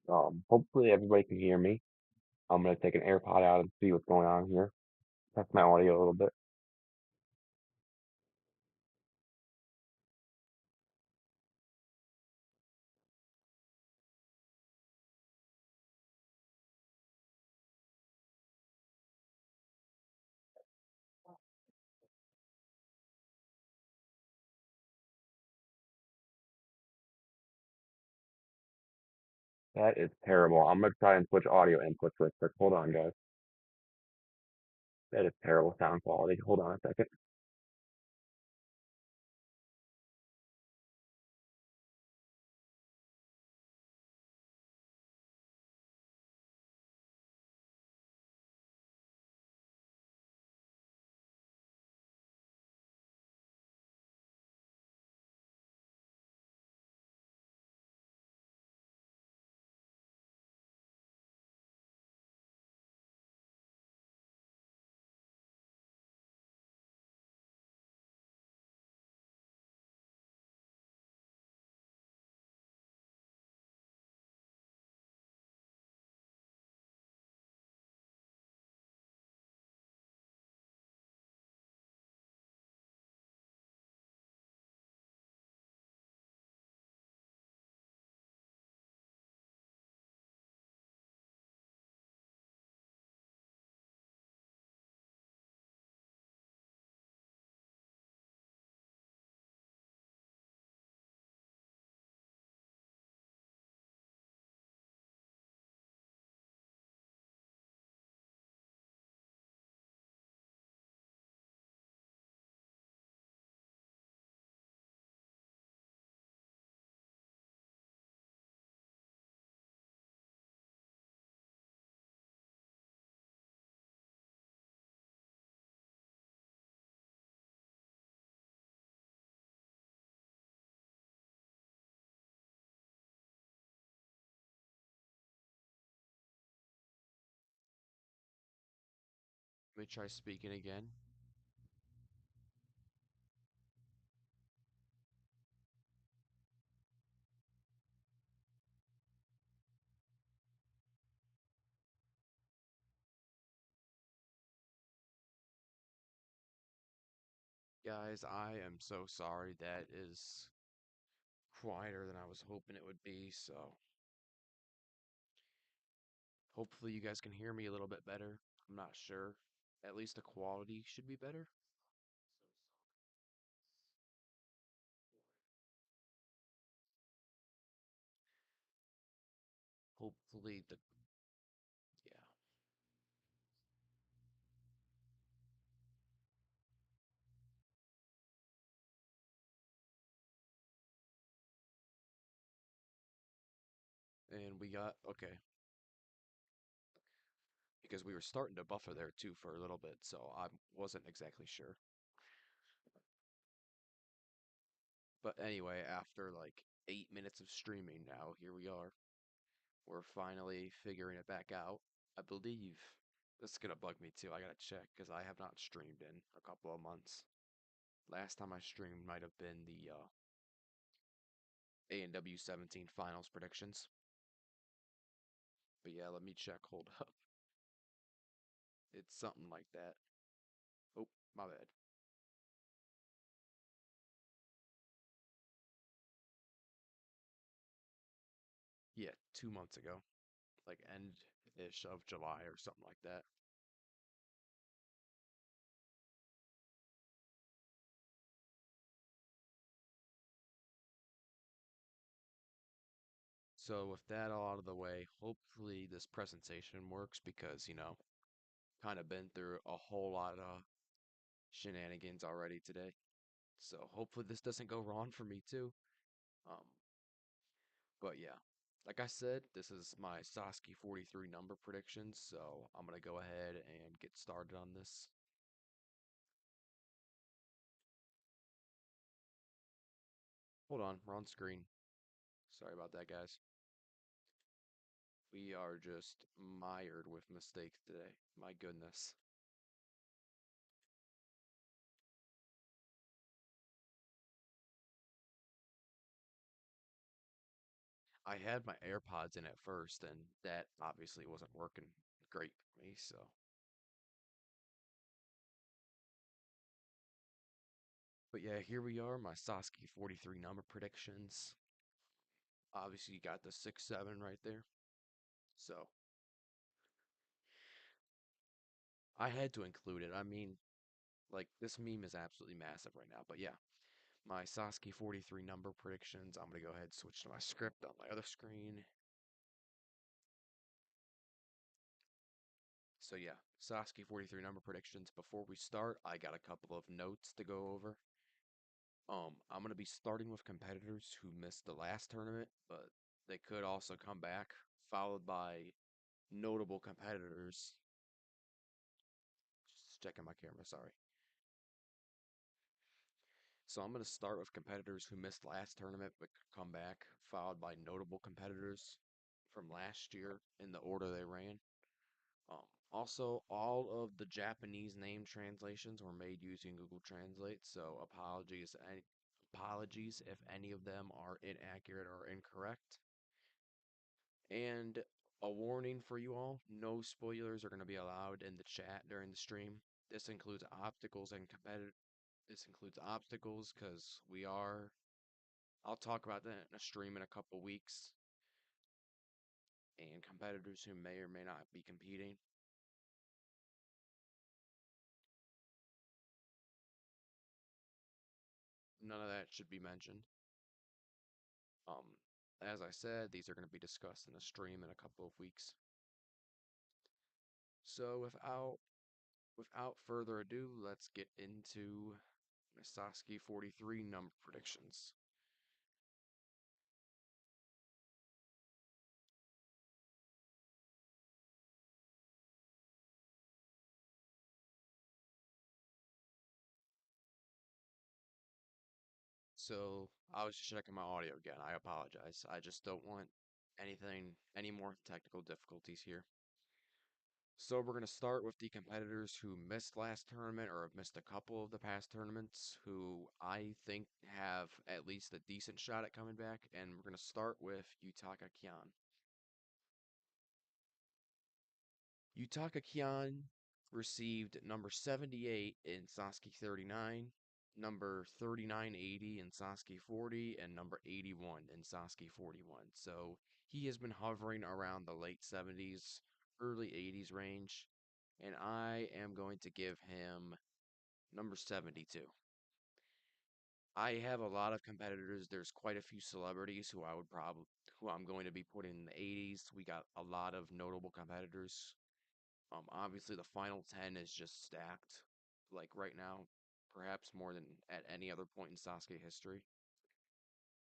Hopefully everybody can hear me. I'm gonna take an AirPod out and see what's going on here. Test my audio a little bit. That is terrible. I'm gonna try and switch audio inputs real quick. Hold on, guys. That is terrible sound quality. Hold on a second. Let me try speaking again. Guys, I am so sorry. That is quieter than I was hoping it would be, so hopefully you guys can hear me a little bit better. I'm not sure. At least the quality should be better. Hopefully the yeah. And we got okay, because we were starting to buffer there too for a little bit, so I wasn't exactly sure. But anyway, after like 8 minutes of streaming now, here we are. We're finally figuring it back out. I believe this is gonna bug me too. I gotta check because I have not streamed in a couple of months. Last time I streamed might have been the A&W 17 finals predictions. But yeah, let me check. Hold up. It's something like that. Oh, my bad. Yeah, 2 months ago, like end ish of July or something like that. So with that all out of the way, hopefully this presentation works because, kind of been through a whole lot of shenanigans already today. So hopefully this doesn't go wrong for me too. Um, but yeah, like I said, this is my SASUKE 43 number predictions, so I'm gonna go ahead and get started on this. Hold on, we're on screen. Sorry about that, guys. We are just mired with mistakes today. My goodness. I had my AirPods in at first, and that obviously wasn't working great for me. So, but yeah, here we are, my Sasuke 43 number predictions. Obviously, you got the 6-7 right there. So, I had to include it. I mean, like, this meme is absolutely massive right now. But yeah, my Sasuke 43 number predictions. I'm going to go ahead and switch to my script on my other screen. So yeah, Sasuke 43 number predictions. Before we start, I got a couple of notes to go over. I'm gonna be starting with competitors who missed the last tournament, but they could also come back, followed by notable competitors. Just checking my camera, sorry. So I'm gonna start with competitors who missed last tournament but could come back, followed by notable competitors from last year in the order they ran. Also, all of the Japanese name translations were made using Google Translate, so apologies if any of them are inaccurate or incorrect. And a warning for you all, no spoilers are going to be allowed in the chat during the stream. This includes obstacles and competitive this includes obstacles because I'll talk about that in a stream in a couple weeks, and competitors who may or may not be competing. None of that should be mentioned. Um, as I said, these are going to be discussed in a stream in a couple of weeks. So without further ado, let's get into my Sasuke 43 number predictions. So I was just checking my audio again. I apologize. I just don't want any more technical difficulties here. So we're going to start with the competitors who missed last tournament or have missed a couple of the past tournaments, who I think have at least a decent shot at coming back. And we're going to start with Yutaka Kian. Yutaka Kian received number 78 in Sasuke 39, number 3980 in Sasuke 40, and number 81 in Sasuke 41. So he has been hovering around the late 70s, early 80s range, and I am going to give him number 72. I have a lot of competitors. There's quite a few celebrities who I'm going to be putting in the 80s. We got a lot of notable competitors. Obviously, the final 10 is just stacked, like right now, perhaps more than at any other point in Sasuke history.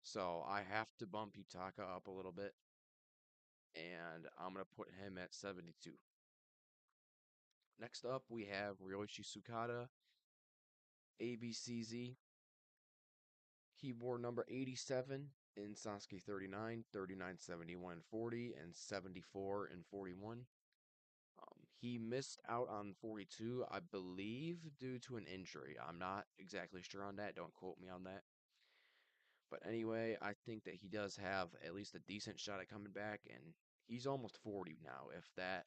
So I have to bump Utaka up a little bit, and I'm going to put him at 72. Next up, we have Ryoshi Sukada, ABCZ. He wore number 87 in Sasuke 39, 39, 71, 40, and 74 and 41. He missed out on 42, I believe, due to an injury. I'm not exactly sure on that. Don't quote me on that. But anyway, I think that he does have at least a decent shot at coming back, and he's almost 40 now. If that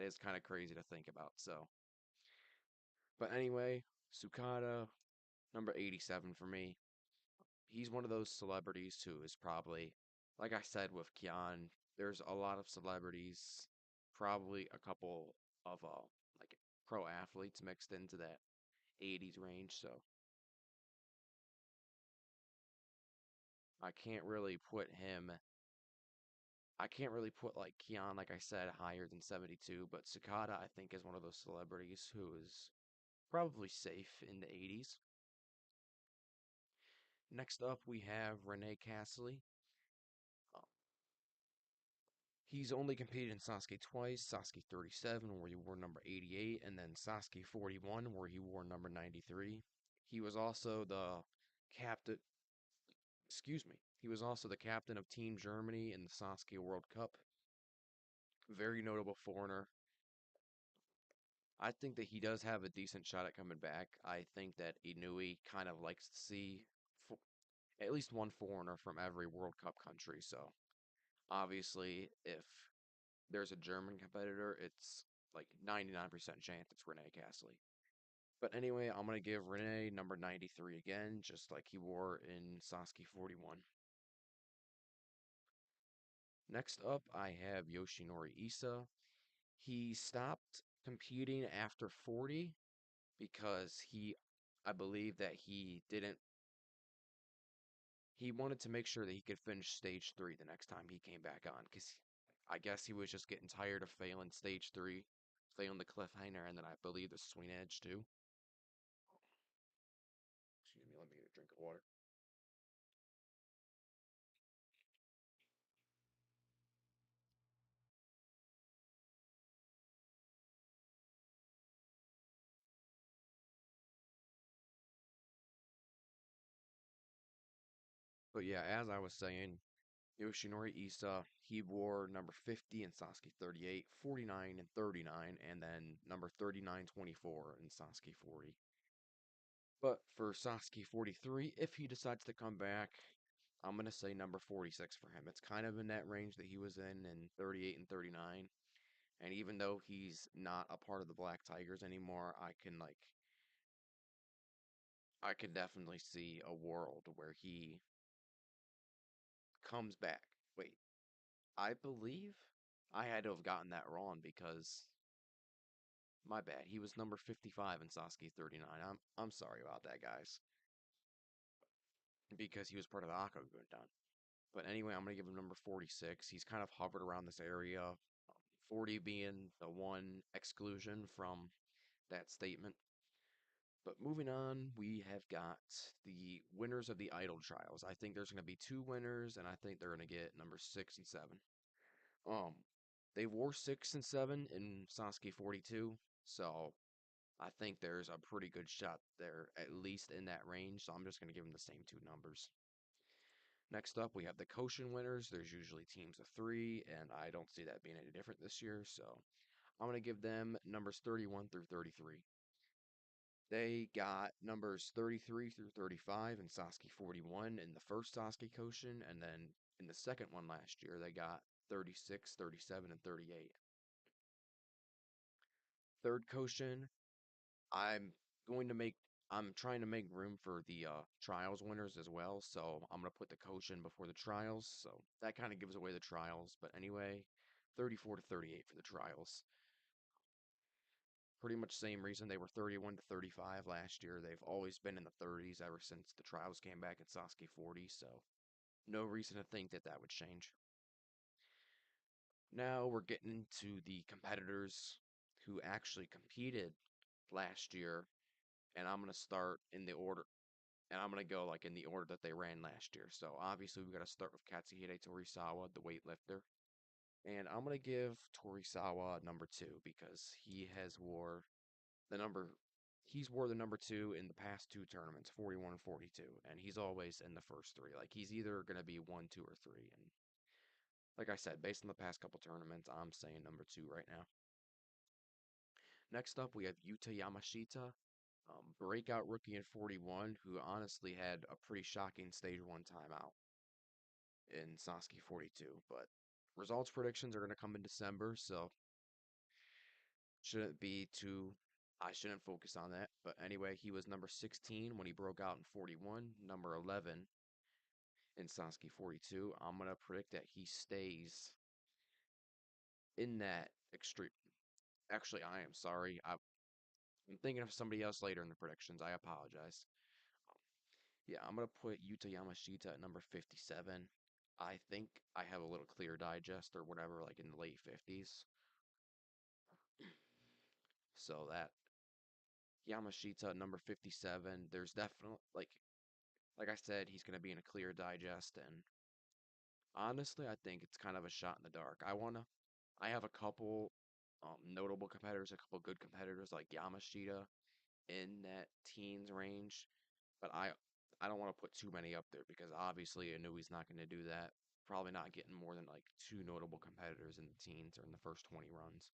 is kind of crazy to think about. So, but anyway, Sukada, number 87 for me. He's one of those celebrities who is probably, like I said with Kian, there's a lot of celebrities, probably a couple of like pro athletes mixed into that 80s range, so I can't really put him I can't really put like Kian, like I said, higher than 72, but Sakata I think is one of those celebrities who is probably safe in the 80s. Next up we have Renee Castley. He's only competed in Sasuke twice, Sasuke 37, where he wore number 88, and then Sasuke 41, where he wore number 93. He was also the captain, excuse me, he was also the captain of Team Germany in the Sasuke World Cup. Very notable foreigner. I think that he does have a decent shot at coming back. I think that Inui kind of likes to see at least one foreigner from every World Cup country. So obviously, if there's a German competitor, it's like 99% chance it's Rene Cassidy. But anyway, I'm gonna give Rene number 93 again, just like he wore in Sasuke 41. Next up, I have Yoshinori Isa. He stopped competing after 40 because I believe that he wanted to make sure that he could finish stage 3 the next time he came back on, because I guess he was just getting tired of failing stage 3, failing the cliffhanger, and then I believe the swing edge too. Excuse me, let me get a drink of water. But yeah, as I was saying, Yoshinori Isa, he wore number 50 in Sasuke 38, 49 and 39, and then number 39, 24 in Sasuke 40. But for Sasuke 43, if he decides to come back, I'm going to say number 46 for him. It's kind of in that range that he was in 38 and 39. And even though he's not a part of the Black Tigers anymore, I can definitely see a world where he comes back. Wait, I believe I had to have gotten that wrong because my bad. He was number 55 in Sasuke 39. I'm sorry about that, guys, because he was part of the Akagundan. But anyway, I'm gonna give him number 46. He's kind of hovered around this area, 40 being the one exclusion from that statement. But moving on, we have got the winners of the Idol Trials. I think there's going to be two winners, and I think they're going to get number 6 and 7. Um, they wore 6 and 7 in Sasuke 42, so I think there's a pretty good shot there, at least in that range. So I'm just going to give them the same two numbers. Next up, we have the Koshin winners. There's usually teams of three, and I don't see that being any different this year. So I'm going to give them numbers 31 through 33. They got numbers 33 through 35 in Sasuke 41 in the first Sasuke Koshin, and then in the second one last year, they got 36, 37, and 38. Third Koshin, I'm going to make I'm trying to make room for the trials winners as well, so I'm gonna put the Koshin before the trials, so that kind of gives away the trials. But anyway, 34 to 38 for the trials. Pretty much same reason they were 31 to 35 last year. They've always been in the 30s ever since the trials came back at Sasuke 40, so no reason to think that that would change. Now we're getting into the competitors who actually competed last year, and I'm gonna start in the order, and I'm gonna go like in the order that they ran last year. So obviously we gotta start with Katsuhide Torisawa, the weightlifter, and I'm gonna give Torisawa number two because the number he's wore the number two in the past two tournaments, 41 and 42, and he's always in the first three. Like he's either gonna be one, two, or three. And like I said, based on the past couple tournaments, I'm saying number two right now. Next up, we have Yuta Yamashita, breakout rookie in 41, who honestly had a pretty shocking stage one timeout in Sasuke 42. But results predictions are going to come in December, so shouldn't be too. I shouldn't focus on that. But anyway, he was number 16 when he broke out in 41, number 11 in Sasuke 42. I'm going to predict that he stays in that extreme. Actually, I am sorry. I'm thinking of somebody else later in the predictions. I apologize. Yeah, I'm gonna put Yuta Yamashita at number 57. I think I have a little clear digest or whatever, like in the late 50s. So that Yamashita at number 57, there's definitely like I said, he's gonna be in a clear digest, and honestly, I think it's kind of a shot in the dark. I have a couple notable competitors, a couple good competitors like Yamashita in that teens range. But I don't want to put too many up there because obviously I knew he's not going to do that. Probably not getting more than like two notable competitors in the teens or in the first 20 runs.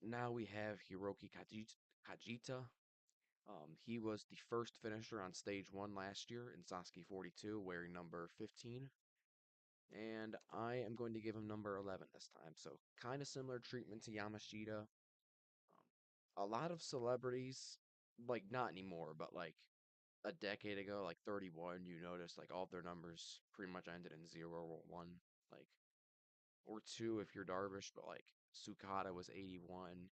Now we have Kajita. He was the first finisher on stage 1 last year in Sasuke 42, wearing number 15, and I am going to give him number 11 this time. So kind of similar treatment to Yamashita. A lot of celebrities, like not anymore, but like a decade ago, like 31, you notice like all their numbers pretty much ended in 0 or 1, like or 2 if you're Darvish, but like Sukata was 81,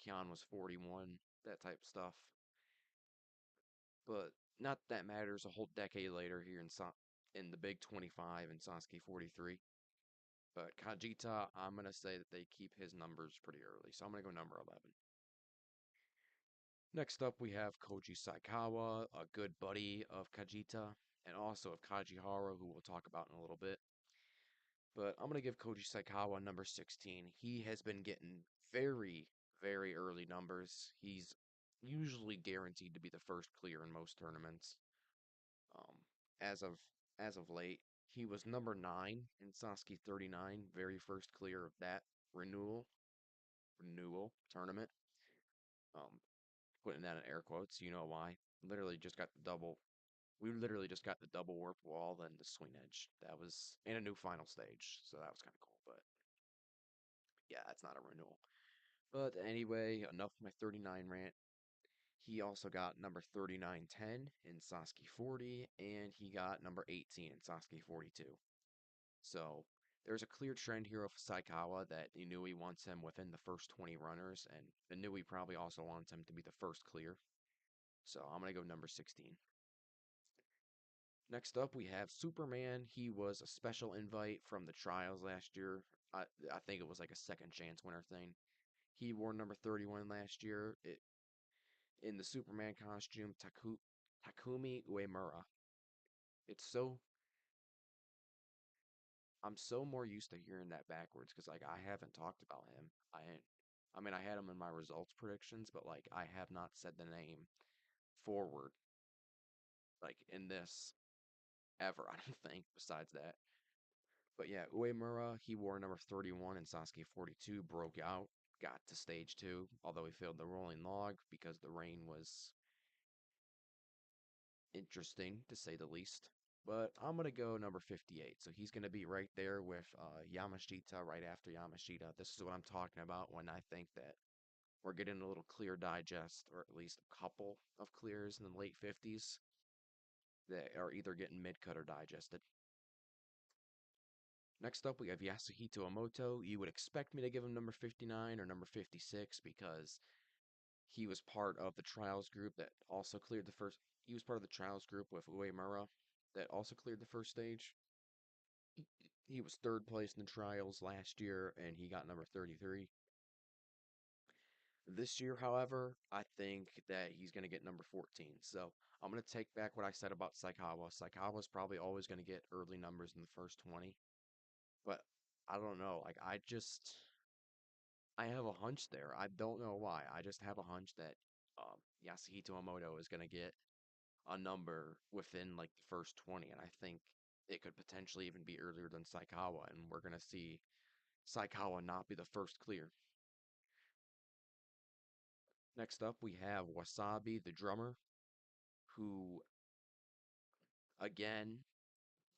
Kion was 41, that type of stuff. But not that matters a whole decade later here in the Big 25 in Sasuke 43. But Kajita, I'm gonna say that they keep his numbers pretty early, so I'm gonna go number 11. Next up, we have Koji Saikawa, a good buddy of Kajita, and also of Kajihara, who we'll talk about in a little bit. But I'm going to give Koji Saikawa number 16. He has been getting very, very early numbers. He's usually guaranteed to be the first clear in most tournaments. Um, as of as of late, he was number 9 in Sasuke 39, very first clear of that renewal tournament. Um, putting that in air quotes, you know why. Literally just got the double. We literally just got the double warp wall and the swing edge. That was in a new final stage, so that was kind of cool. But yeah, that's not a renewal. But anyway, enough of my 39 rant. He also got number 3910 in Sasuke 40, and he got number 18 in Sasuke 42. So there's a clear trend here of Saikawa that Inui wants him within the first 20 runners, and Inui probably also wants him to be the first clear. So I'm going to go number 16. Next up, we have Superman. He was a special invite from the trials last year. I, I think it was like a second chance winner thing. He wore number 31 last year in the Superman costume, Takumi Uemura. It's so I'm so more used to hearing that backwards because like I haven't talked about him. I mean I had him in my results predictions, but like I have not said the name forward like in this ever, I don't think, besides that. But yeah, Uemura, he wore number 31 in Sasuke 42, broke out, got to stage 2, although he failed the rolling log because the rain was interesting to say the least. But I'm going to go number 58. So he's going to be right there with Yamashita right after Yamashita. This is what I'm talking about when I think that we're getting a little clear digest, or at least a couple of clears in the late 50s that are either getting mid-cut or digested. Next up, we have Yasuhito Omoto. You would expect me to give him number 59 or number 56 because he was part of the trials group that also cleared the first. He was part of the trials group with Uemura that also cleared the first stage. He was third place in the trials last year, and he got number 33. This year, however, I think that he's going to get number 14. So I'm going to take back what I said about Saikawa. Saikawa's probably always going to get early numbers in the first 20, but I don't know. I have a hunch there. I don't know why. I just have a hunch that Yasuhito Omoto is going to get a number within like the first 20, and I think it could potentially even be earlier than Saikawa, and we're going to see Saikawa not be the first clear. Next up, we have Wasabi, the drummer, who again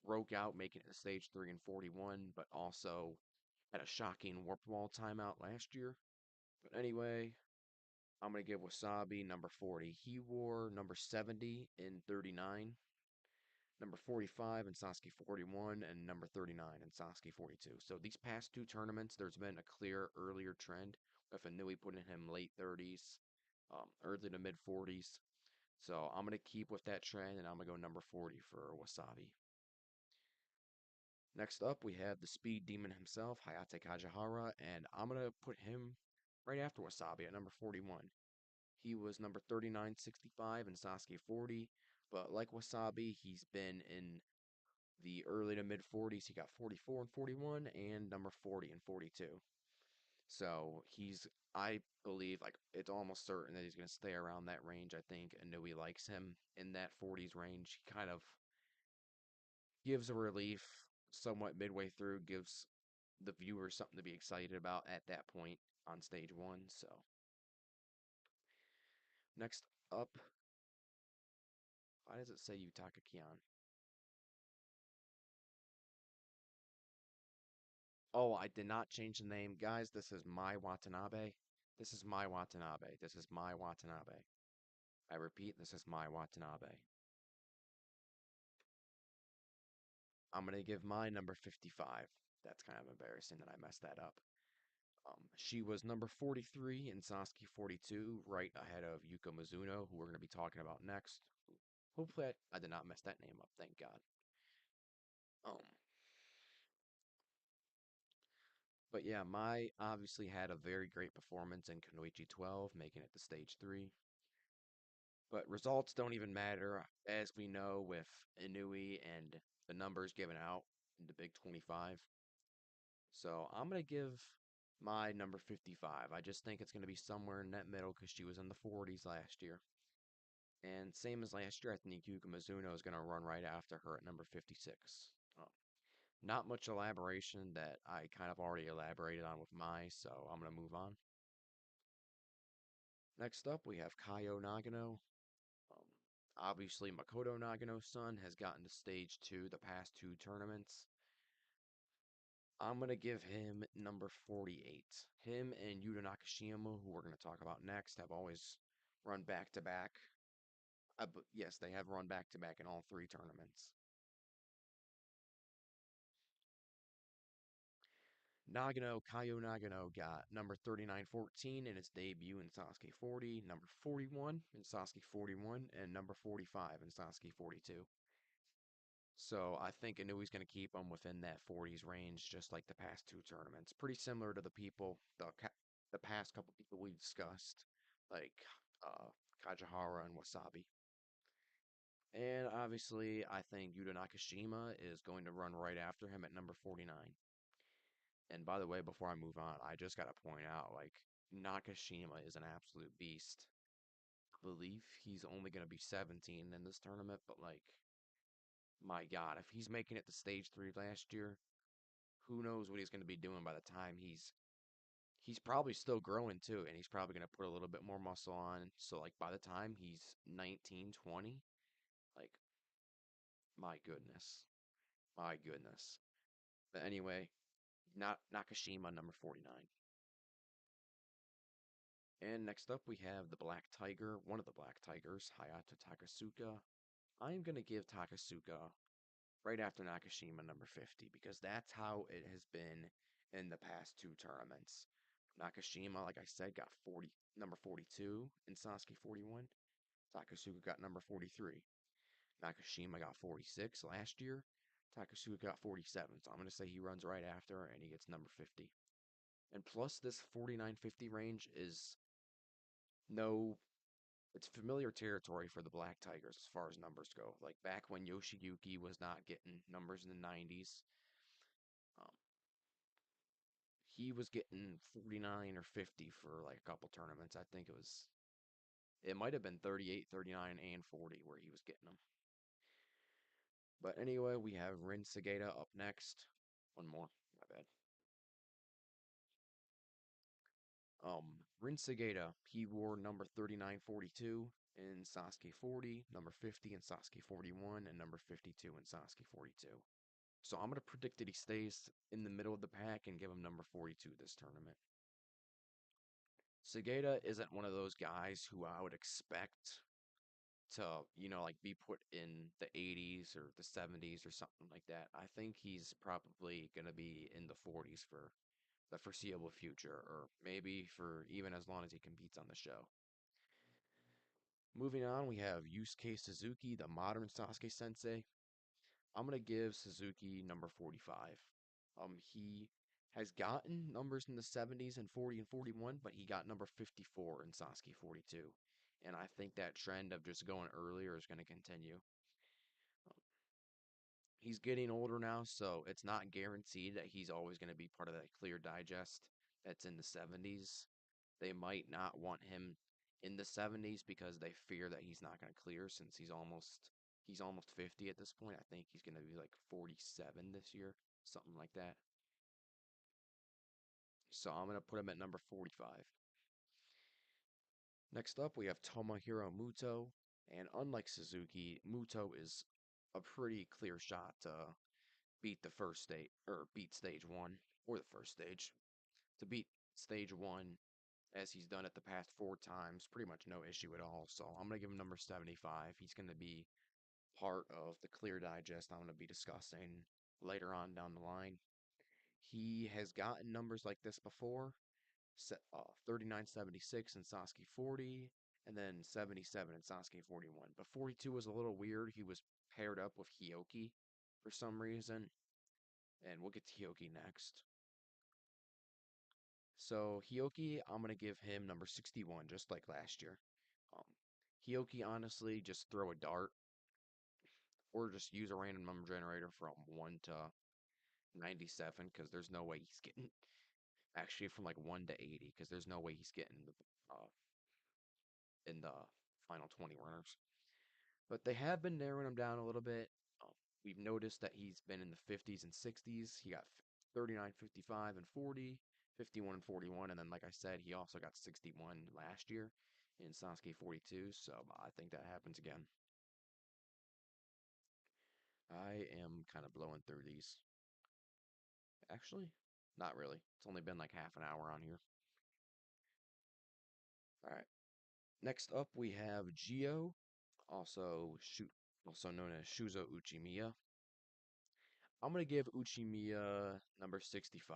broke out, making it to stage 3 and 41, but also had a shocking warp wall timeout last year. But anyway, I'm going to give Wasabi number 40. He wore number 70 in 39, number 45 in Sasuke 41, and number 39 in Sasuke 42. So these past two tournaments, there's been a clear earlier trend with Inui putting him late 30s, early to mid 40s. So I'm going to keep with that trend, and I'm going to go number 40 for Wasabi. Next up, we have the speed demon himself, Hayate Kajihara, and I'm going to put him right after Wasabi at number 41. He was number 3965 in Sasuke 40, but like Wasabi, he's been in the early to mid 40s. He got 44 and 41, and number 40 and 42. So I believe, like, it's almost certain that he's going to stay around that range. I think Inui likes him in that 40s range. He kind of gives a relief somewhat midway through, gives the viewer something to be excited about at that point on stage 1. So next up, why does it say Yutaka Kion? Oh, I did not change the name. Guys, this is my Watanabe. This is my Watanabe. This is my Watanabe. I repeat, this is my Watanabe. I'm gonna give my number 55. That's kind of embarrassing that I messed that up. She was number 43 in Sasuke 42, right ahead of Yuko Mizuno, who we're gonna be talking about next. Hopefully, I did not mess that name up. Thank God. Um, but yeah, Mai obviously had a very great performance in Kunoichi 12, making it to stage 3. But results don't even matter, as we know with Inui and the numbers given out in the Big 25. So I'm going to give my number 55. I just think it's going to be somewhere in that middle because she was in the 40s last year. And same as last year, I think Yuka Mizuno is going to run right after her at number 56. Not much elaboration that I kind of already elaborated on with Mai, so I'm going to move on. Next up, we have Kaio Nagano. Um, obviously, Makoto Nagano's son has gotten to stage 2 the past 2 tournaments. I'm going to give him number 48. Him and Yuta Nakashima, who we're going to talk about next, have always run back to back. Yes, they have run back to back in all 3 tournaments. Kaio Nagano got number 3914 in his debut in Sasuke 40, number 41 in Sasuke 41, and number 45 in Sasuke 42. So I think Inui's going to keep him within that 40s range, just like the past 2 tournaments. Pretty similar to the past couple people we discussed, like uh, Kajihara and Wasabi. And obviously, I think Yuta Nakashima is going to run right after him at number 49. And by the way, before I move on, I just got to point out, like, Nakashima is an absolute beast. I believe he's only going to be 17 in this tournament, but like, my God, if he's making it to stage 3 last year, who knows what he's going to be doing by the time he's probably still growing too, and he's probably going to put a little bit more muscle on. So like by the time he's 19, 20, like my goodness. My goodness. But anyway, not Nakashima number 49. And next up we have the Black Tiger, one of the Black Tigers, Hayato Takasuka. I'm going to give Takasuka right after Nakashima number 50 because that's how it has been in the past 2 tournaments. Nakashima, like I said, got 40 number 42 in Sasuke 41. Takasuka got number 43. Nakashima got 46 last year. Takasuka got 47. So I'm going to say he runs right after and he gets number 50. And plus this 49-50 range is no it's familiar territory for the Black Tigers as far as numbers go. Like back when Yoshiyuki was not getting numbers in the 90s, um, he was getting 49 or 50 for like a couple tournaments. I think it might have been 38, 39, and 40 where he was getting them. But anyway, we have Rin Sageda up next. One more, my bad. Rin Sageda, he wore number 3942 in Sasuke 40, number 50 in Sasuke 41, and number 52 in Sasuke 42. So I'm going to predict that he stays in the middle of the pack and give him number 42 this tournament. Sageda isn't one of those guys who I would expect to, like be put in the 80s or the 70s or something like that. I think he's probably going to be in the 40s for the foreseeable future, or maybe for even as long as he competes on the show. Moving on, we have Yusuke Suzuki, the modern Sasuke Sensei. I'm gonna give Suzuki number 45. He has gotten numbers in the 70s and 40 and 41, but he got number 54 in Sasuke 42. And I think that trend of just going earlier is going to continue. Um, He's getting older now, so it's not guaranteed that he's always going to be part of that clear digest that's in the 70s. They might not want him in the 70s because they fear that he's not going to clear since he's almost 50 at this point. I think he's going to be like 47 this year, something like that. So I'm going to put him at number 45. Next up, we have Tomohiro Muto, and unlike Suzuki, Muto is a pretty clear shot to beat the first stage or beat stage one or the first stage. To beat stage one, as he's done it the past four times, pretty much no issue at all. So I'm gonna give him number 75. He's gonna be part of the clear digest I'm gonna be discussing later on down the line. He has gotten numbers like this before, 3976 in Sasuke 40, and then 77 in Sasuke 41. But 42 was a little weird. He was paired up with Hyoki for some reason, and we'll get to Hyoki next. So Hyoki, I'm gonna give him number 61, just like last year. Um, Hyoki, honestly, just throw a dart or just use a random number generator from 1 to 97 because there's no way he's getting actually from like 1 to 80 because there's no way he's getting in the final 20 runners. But they have been narrowing him down a little bit. Um, we've noticed that he's been in the 50s and 60s. He got 39, 55, and 40, 51 and 41, and then like I said, he also got 61 last year in Sasuke 42. So I think that happens again. I am kind of blowing through these. Actually, not really. It's only been like half an hour on here. All right. Next up, we have Gio, also known as Shuzo Uchimiya. I'm gonna give Uchimiya number 65.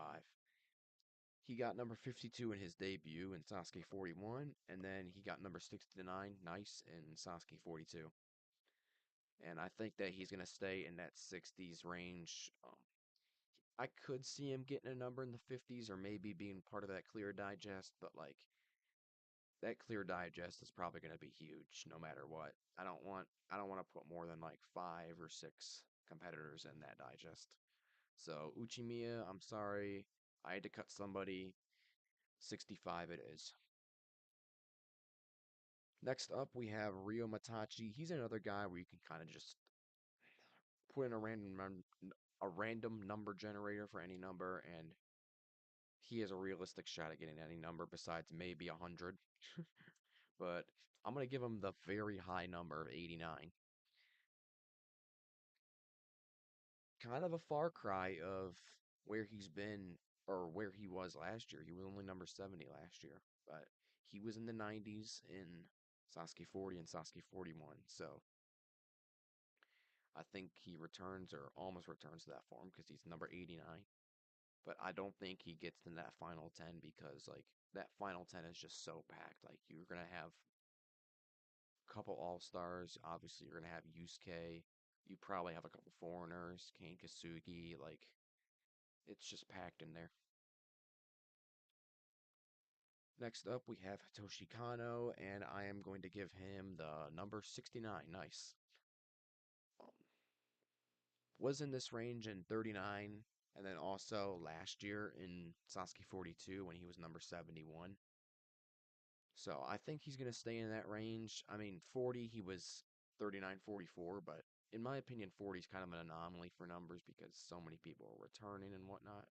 He got number 52 in his debut in Sasuke 41, and then he got number 69, nice, in Sasuke 42. And I think that he's gonna stay in that 60s range. I could see him getting a number in the 50s or maybe being part of that clear digest, but like that clear digest is probably going to be huge no matter what. I don't want to put more than like 5 or 6 competitors in that digest. So Uchimiya, I'm sorry. I had to cut somebody. 65 it is. Next up we have Ryo Matachi. He's another guy where you can kind of just put in a random number generator for any number and he has a realistic shot at getting any number besides maybe 100. But I'm going to give him the very high number of 89. Kind of a far cry of where he's been or where he was last year. He was only number 70 last year, but he was in the 90s in Sasuke 40 and Sasuke 41. So I think he returns or almost returns to that form because he's number 89. But I don't think he gets in that final 10 because like that final 10 is just so packed. Like you're gonna have a couple all-stars. Obviously, you're gonna have Yusuke. You probably have a couple foreigners, Kane Kasugi. Like it's just packed in there. Next up, we have Hitoshi Kano, and I am going to give him the number 69. Nice. Um, was in this range in 39, and then also last year in Sasuke 42 when he was number 71. So I think he's going to stay in that range. I mean, 40, he was 39, 44, but in my opinion, 40 is kind of an anomaly for numbers because so many people are returning and whatnot.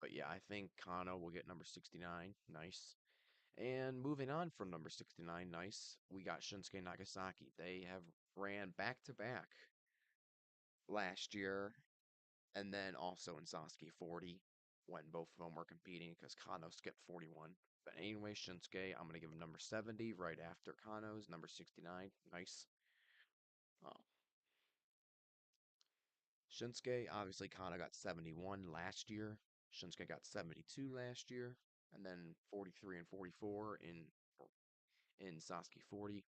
But yeah, I think Kano will get number 69. Nice. And moving on from number 69, nice, we got Shinsuke Nagasaki. They have ran back to back last year and then also in Sasuke 40 when both of them were competing because Kano skipped 41. But anyway, Shinsuke, I'm going to give him number 70 right after Kano's number 69. Nice. Oh. Shinsuke, obviously, Kano got 71 last year. Shinsuke got 72 last year. And then 43 and 44 in Sasuke 40.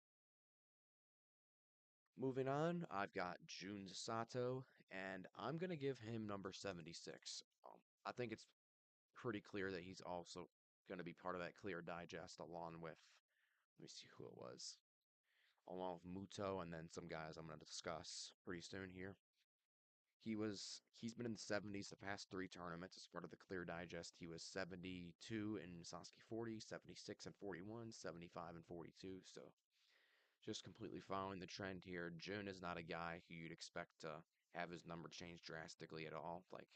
Moving on, I've got Jun Sato, and I'm going to give him number 76. I think it's pretty clear that he's also going to be part of that clear digest along with, let me see who it was, along with Muto and then some guys I'm going to discuss pretty soon here. He's been in the 70s the past 3 tournaments as part of the clear digest. He was 72 in Sasuke 40, 76 and 41, 75 and 42. So just completely following the trend here. Jun is not a guy who you'd expect to have his number change drastically at all. Like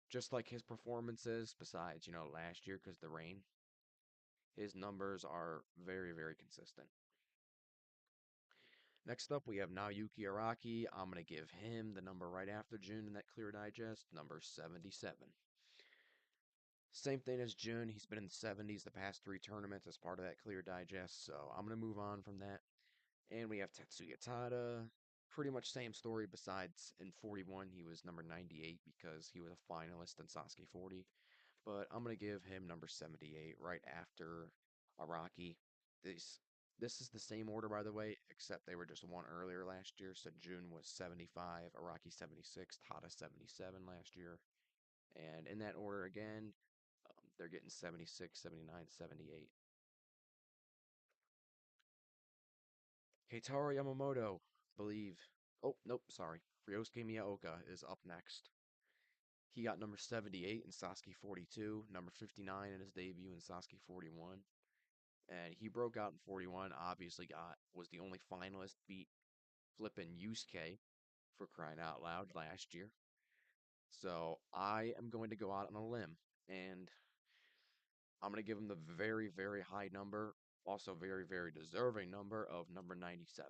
just like his performances, besides, last year because the rain, his numbers are very, very consistent. Next up, we have Naoyuki Araki. I'm going to give him the number right after June in that Clear Digest, number 77. Same thing as June. He's been in the 70s the past three tournaments as part of that Clear Digest, so I'm going to move on from that. And we have Tetsuya Tada. Pretty much same story, besides in 41, he was number 98 because he was a finalist in Sasuke 40. But I'm going to give him number 78 right after Araki. This this is the same order, by the way, except they were just one earlier last year. So June was 75, Araki 76, Tada 77 last year. And in that order again, they're getting 76, 79, 78. Keitaro Yamamoto, believe. Oh, nope, sorry. Ryosuke Miyaoka is up next. He got number 78 in Sasuke 42, number 59 in his debut in Sasuke 41. And he broke out in 41, obviously was the only finalist, beat flippin' Yusuke for crying out loud last year. So I am going to go out on a limb and I'm going to give him the very, very high number, also very, very deserving number of number 97.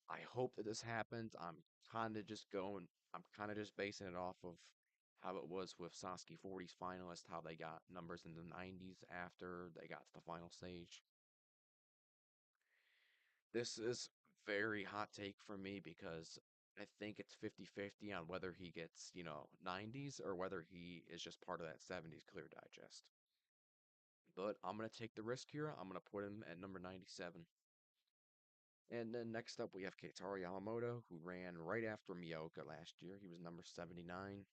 I hope that this happens. I'm kind of just basing it off of how it was with Sasuke 40's finalist, how they got numbers in the 90s after they got to the final stage. This is very hot take for me because I think it's 50-50 on whether he gets, 90s or whether he is just part of that 70s Clear Digest. But I'm going to take the risk here. I'm going to put him at number 97. And then next up, we have Keitaro Yamamoto, who ran right after Miyoka last year. He was number 79.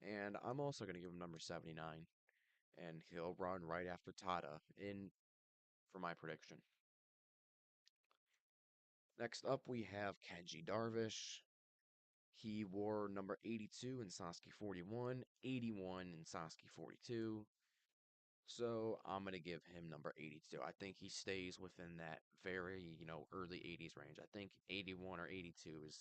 And I'm also going to give him number 79. And he'll run right after Tada in for my prediction. Next up, we have Kenji Darvish. He wore number 82 in Sasuke 41, 81 in Sasuke 42. So I'm going to give him number 82. I think he stays within that very, early 80s range. I think 81 or 82 is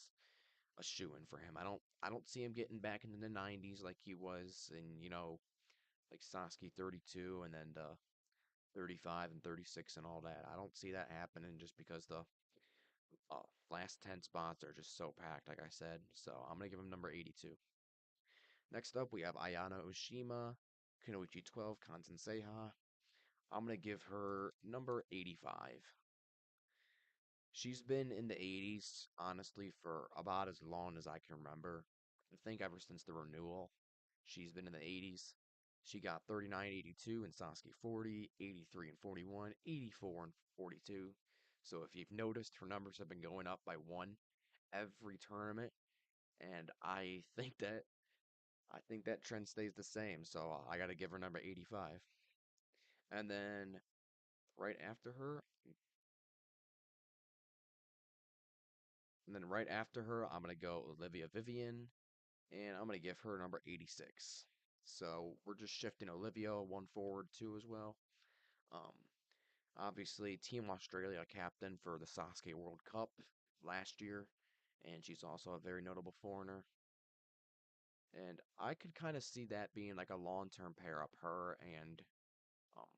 a shoe-in for him. I don't see him getting back into the 90s like he was in, like Sasuke 32 and then 35 and 36 and all that. I don't see that happening just because the last 10 spots are just so packed, like I said. So I'm going to give him number 82. Next up, we have Ayana Oshima, Kunoichi 12, Kanzen Seiha. I'm going to give her number 85. She's been in the 80s, honestly, for about as long as I can remember. I think ever since the renewal, she's been in the 80s. She got 39, 82 in Sasuke 40, 83 and 41, 84 and 42. So if you've noticed, her numbers have been going up by one every tournament, and I think that trend stays the same. So I got to give her number 85. And then right after her, I'm gonna go Olivia Vivian, and I'm gonna give her number 86. So we're just shifting Olivia one forward too as well. Um, Obviously, Team Australia captain for the Sasuke World Cup last year, and she's also a very notable foreigner. And I could kind of see that being like a long-term pair up, her and um,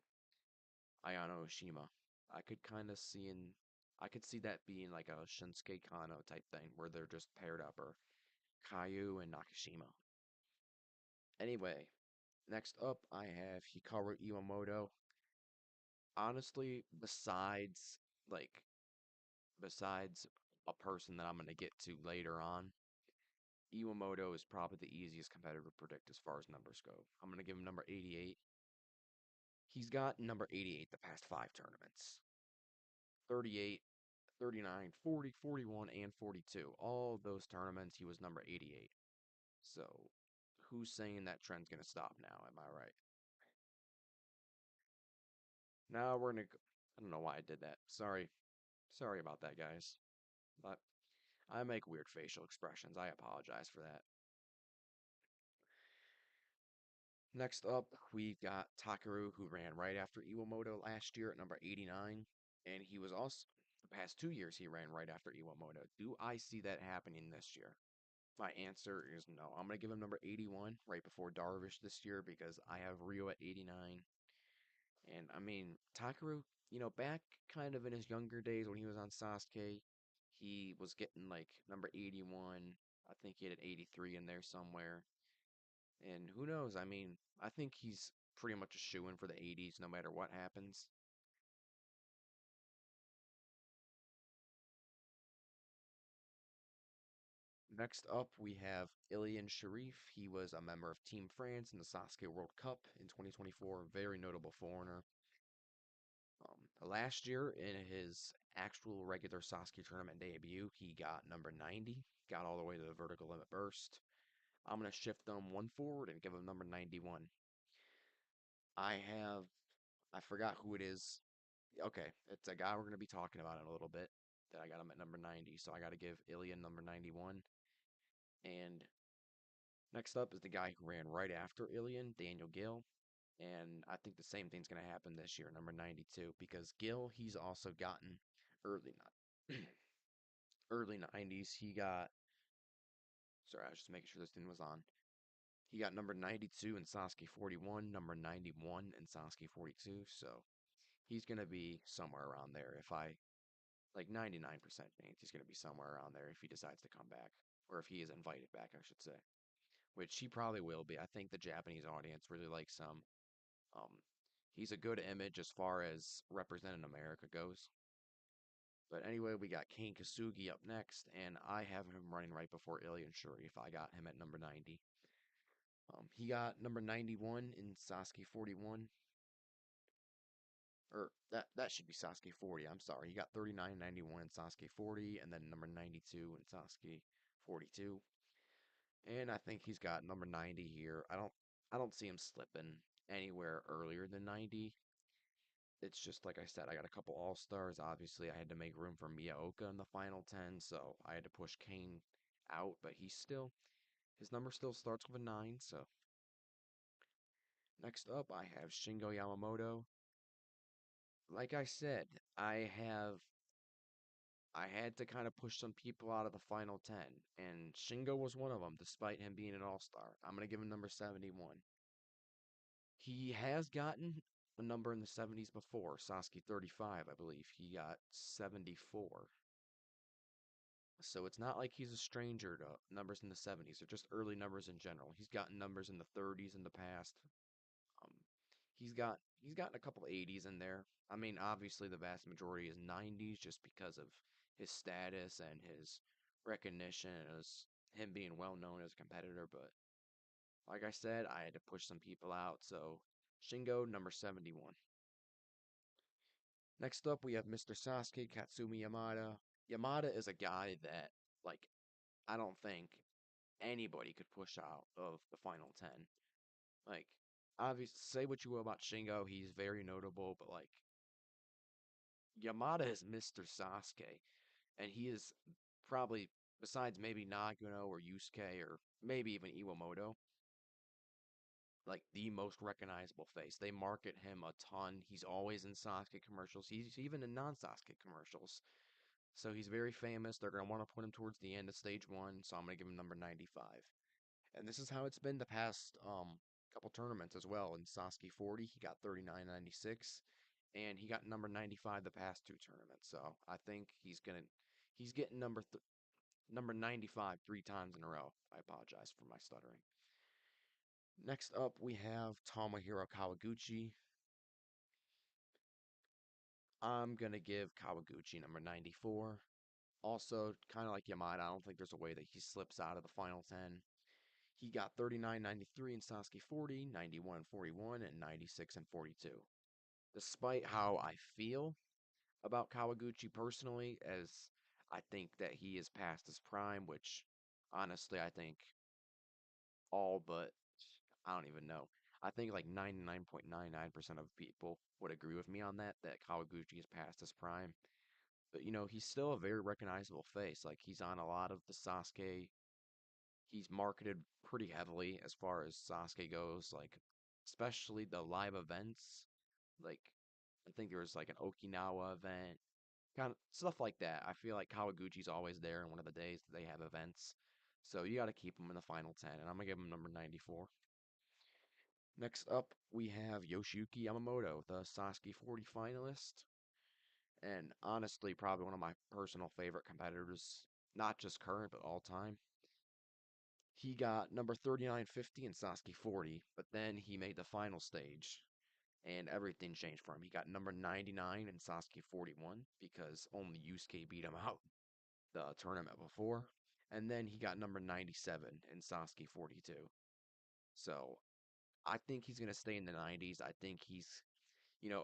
Ayano Oshima. I could kind of I could see that being like a Shinsuke Kano type thing where they're just paired up, or Caillou and Nakashima. Anyway, next up I have Hikaru Iwamoto. Honestly, like besides a person that I'm gonna get to later on, Iwamoto is probably the easiest competitor to predict as far as numbers go. I'm gonna give him number 88. He's got number 88 the past five tournaments. 38, 39, 40, 41, and 42. All those tournaments, he was number 88. So, who's saying that trend's going to stop now? Am I right? Now we're going to. I don't know why I did that. Sorry. Sorry about that, guys. But I make weird facial expressions. I apologize for that. Next up, we've got Takeru, who ran right after Iwamoto last year at number 89. And he was also. The past 2 years, he ran right after Iwamoto. Do I see that happening this year? My answer is no. I'm gonna give him number 81 right before Darvish this year because I have Rio at 89. And I mean, Takaru, back kind of in his younger days when he was on Sasuke, he was getting like number 81. I think he had an 83 in there somewhere. And who knows? I mean, I think he's pretty much a shoo-in for the 80s no matter what happens. Next up, we have Ilian Sharif. He was a member of Team France in the Sasuke World Cup in 2024. Very notable foreigner. Last year, in his actual regular Sasuke tournament debut, he got number 90, got all the way to the vertical limit burst. I'm going to shift them one forward and give him number 91. I have, I forgot who it is. Okay, it's a guy we're going to be talking about in a little bit that I got him at number 90, so I got to give Ilian number 91. And next up is the guy who ran right after Ilian, Daniel Gill. And I think the same thing's going to happen this year, number 92, because Gill, he's also gotten early, early 90s. Sorry, I was just making sure this thing was on. He got number 92 in Sasuke 41, number 91 in Sasuke 42. So he's going to be somewhere around there. If I, like 99% chance, he's going to be somewhere around there if he decides to come back, or if he is invited back, I should say, which he probably will be. I think the Japanese audience really likes him. Um, he's a good image as far as representing America goes. But anyway, we got Kane Kasugi up next, and I have him running right before Ilian Sharif. I got him at number 90. He got number 91 in Sasuke 41, or that should be Sasuke 40. I'm sorry. He got 39.91 in Sasuke 40, and then number 92 in Sasuke 42. And I think he's got number 90 here. I don't see him slipping anywhere earlier than 90. It's just like I said, I got a couple all-stars. Obviously, I had to make room for Miyaoka in the final 10, so I had to push Kane out, but his number still starts with a 9, so next up I have Shingo Yamamoto. Like I said, I had to kind of push some people out of the final 10, and Shingo was one of them, despite him being an all-star. I'm going to give him number 71. He has gotten a number in the 70s before, Sasuke 35, I believe. He got 74. So it's not like he's a stranger to numbers in the 70s or just early numbers in general. He's gotten numbers in the 30s in the past. Um, he's gotten a couple 80s in there. I mean, obviously the vast majority is 90s just because of his status and his recognition as him being well known as a competitor. But like I said, I had to push some people out. So Shingo, number 71. Next up, we have Mr. Sasuke Katsumi Yamada. Yamada is a guy that, like, I don't think anybody could push out of the final 10. Like, obviously, say what you will about Shingo, he's very notable, but like, Yamada is Mr. Sasuke, and he is probably, besides maybe Nagano or Yusuke or maybe even Iwamoto, like the most recognizable face. They market him a ton. He's always in Sasuke commercials. He's even in non-Sasuke commercials. So he's very famous. They're going to want to put him towards the end of stage one, so I'm going to give him number 95. And this is how it's been the past couple tournaments as well. In Sasuke 40, he got 39.96, and he got number 95 the past two tournaments. So I think he's getting number 95 three times in a row. I apologize for my stuttering. Next up, we have Tomohiro Kawaguchi. I'm gonna give Kawaguchi number 94. Also, kind of like Yamada, I don't think there's a way that he slips out of the final 10. He got 39.93 in Sasuke 40, 91 and 41, and 96 and 42. Despite how I feel about Kawaguchi personally, as I think that he is past his prime, which honestly I think all but I don't even know. I think like 99.99% of people would agree with me on that Kawaguchi is past his prime. But he's still a very recognizable face. Like he's on a lot of the Sasuke. He's marketed pretty heavily as far as Sasuke goes, like especially the live events. Like I think there was like an Okinawa event, kind of stuff like that. I feel like Kawaguchi's always there in one of the days that they have events. So you got to keep him in the final 10, and I'm going to give him number 94. Next up, we have Yoshiyuki Yamamoto, the Sasuke 40 finalist, and honestly, probably one of my personal favorite competitors, not just current, but all time. He got number 3950 in Sasuke 40, but then he made the final stage, and everything changed for him. He got number 99 in Sasuke 41 because only Yusuke beat him out the tournament before. And then he got number 97 in Sasuke 42. So I think he's going to stay in the 90s. I think he's,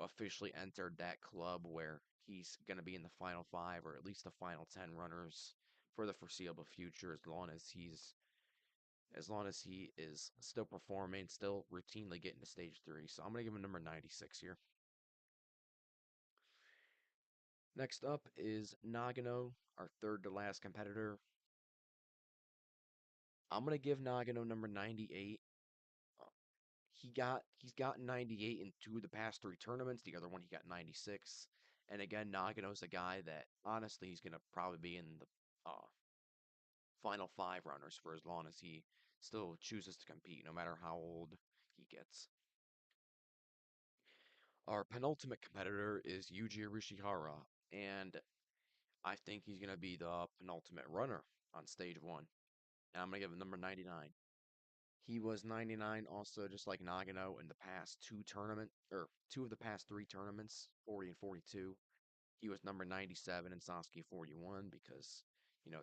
officially entered that club where he's going to be in the final five or at least the final 10 runners for the foreseeable future as long as he is still performing, still routinely getting to stage 3. So I'm going to give him number 96 here. Next up is Nagano, our third to last competitor. I'm going to give Nagano number 98. Uh, he's got 98 in two of the past three tournaments. The other one he got 96. And again, Nagano's a guy that honestly he's gonna probably be in the final five runners for as long as he still chooses to compete, no matter how old he gets. Our penultimate competitor is Yuji Arishihara, and I think he's gonna be the penultimate runner on stage one. And I'm gonna give him number 99. He was 99 also just like Nagano in the past two tournament or two of the past three tournaments, 40 and 42. He was number 97 in Sasuke 41 because,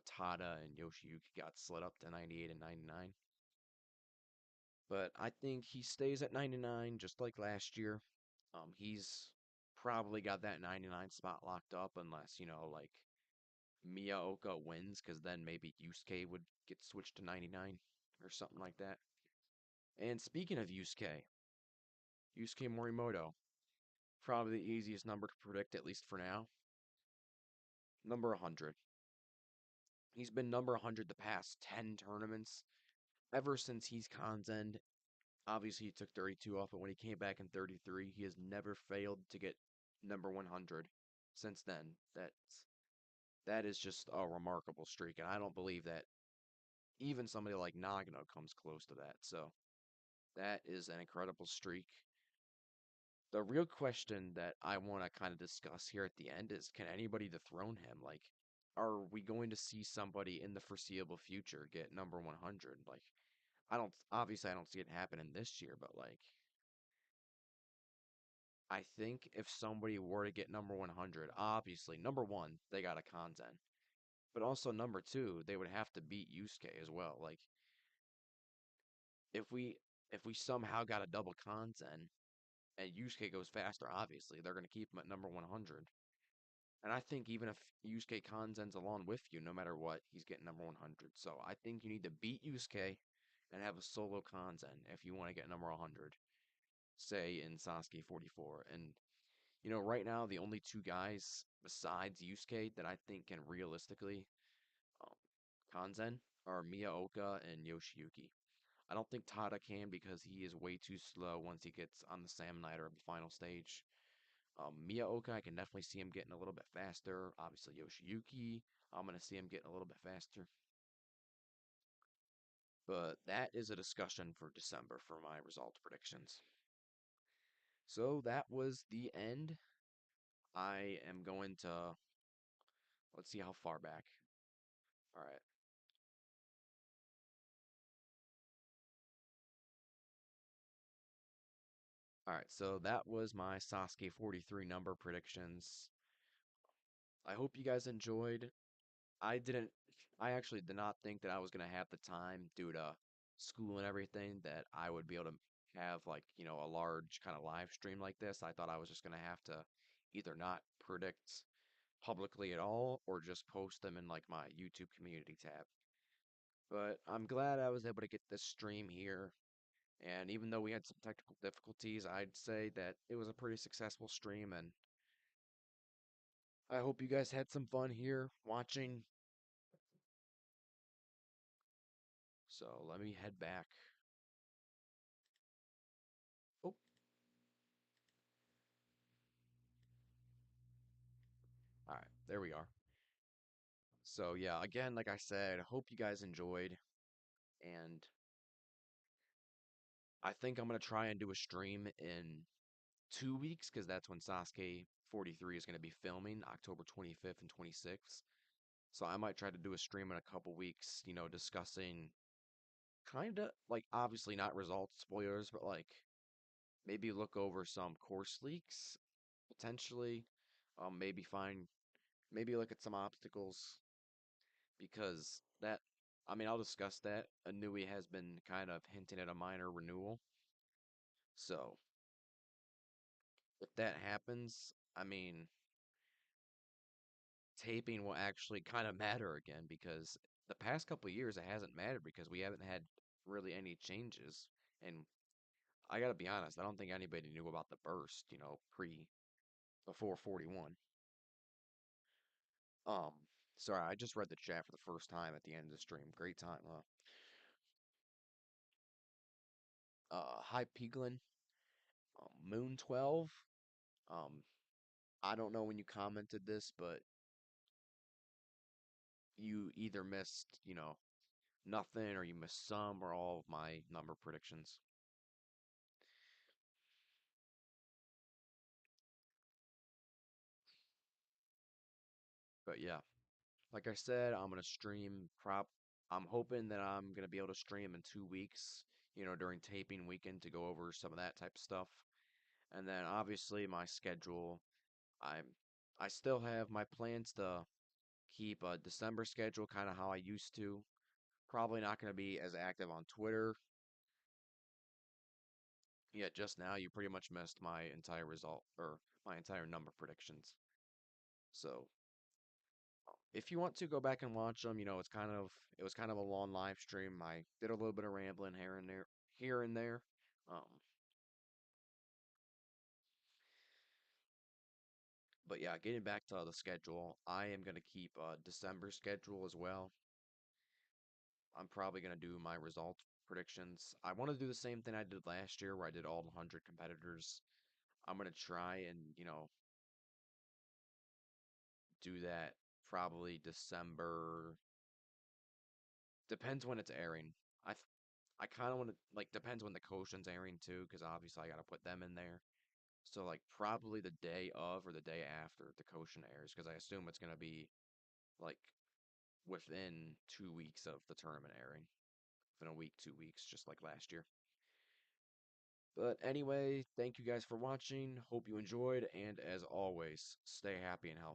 Tada and Yoshiyuki got slid up to 98 and 99. But I think he stays at 99 just like last year. He's probably got that 99 spot locked up unless, like Miyaoka wins, because then maybe Yusuke would get switched to 99 or something like that. And speaking of Yusuke Morimoto, probably the easiest number to predict, at least for now. Number 100. He's been number 100 the past 10 tournaments. Ever since he's Kanzen, obviously he took 32 off, but when he came back in 33, he has never failed to get number 100 since then. That is just a remarkable streak, and I don't believe that even somebody like Nagano comes close to that. So that is an incredible streak. The real question that I want to kind of discuss here at the end is, can anybody dethrone him? Like, are we going to see somebody in the foreseeable future get number 100? Like, I don't see it happening this year, but like, I think if somebody were to get number 100, obviously, number one, they got a Kanzen. But also number two, they would have to beat Yusuke as well. Like, if we if we somehow got a double Kanzen and Yusuke goes faster, obviously, they're going to keep him at number 100. And I think even if Yusuke Kanzen's along with you, no matter what, he's getting number 100. So I think you need to beat Yusuke and have a solo Kanzen if you want to get number 100, say in Sasuke 44. And, right now, the only two guys besides Yusuke that I think can realistically um, Kanzen are Miyaoka and Yoshiyuki. I don't think Tada can because he is way too slow once he gets on the Sam Nighter of the final stage. Miyaoka, I can definitely see him getting a little bit faster. Obviously, Yoshiyuki, I'm going to see him getting a little bit faster. But that is a discussion for December for my result predictions. So that was the end. I am going to, let's see how far back. All right. All right. So that was my Sasuke 43 number predictions. I hope you guys enjoyed. I didn't, I actually did not think that I was going to have the time due to school and everything that I would be able to have like, a large kind of live stream like this. I thought I was just going to have to either not predict publicly at all or just post them in like my YouTube community tab. But I'm glad I was able to get this stream here. And even though we had some technical difficulties, I'd say that it was a pretty successful stream. And I hope you guys had some fun here watching. So let me head back. Oh, all right, there we are. So yeah, again, like I said, I hope you guys enjoyed, and I think I'm gonna try and do a stream in 2 weeks because that's when Sasuke 43 is gonna be filming, October 25th and 26th. So I might try to do a stream in a couple weeks, discussing kind of like obviously not results spoilers, but like maybe look over some course leaks potentially. Maybe find maybe look at some obstacles because I mean I'll discuss that. Anui has been kind of hinting at a minor renewal. So if that happens, I mean taping will actually kind of matter again because the past couple of years it hasn't mattered because we haven't had really any changes. And I gotta be honest, I don't think anybody knew about the burst, before 41. Um, sorry, I just read the chat for the first time at the end of the stream. Great time, huh? Hi Piglin, Moon 12. Um, I don't know when you commented this, but you either missed, nothing or you missed some or all of my number predictions. But yeah, like I said, I'm gonna stream prop. I'm hoping that I'm gonna be able to stream in 2 weeks, during taping weekend to go over some of that type of stuff. And then obviously my schedule, I'm I still have my plans to keep a December schedule kind of how I used to. Probably not going to be as active on Twitter. Yet just now you pretty much missed my entire result or my entire number predictions. So if you want to go back and watch them, it was kind of a long live stream. I did a little bit of rambling here and there. Um, but yeah, getting back to the schedule, I am gonna keep a December schedule as well. I'm probably gonna do my result predictions. I want to do the same thing I did last year, where I did all 100 competitors. I'm gonna try and do that probably December. Depends when it's airing. I I kind of want to like depends when the Koshin's airing too, because obviously I gotta put them in there. So like probably the day of or the day after the Koshin airs, because I assume it's gonna be like within 2 weeks of the tournament airing, within a week, 2 weeks, just like last year. But anyway, thank you guys for watching. Hope you enjoyed, and as always, stay happy and healthy.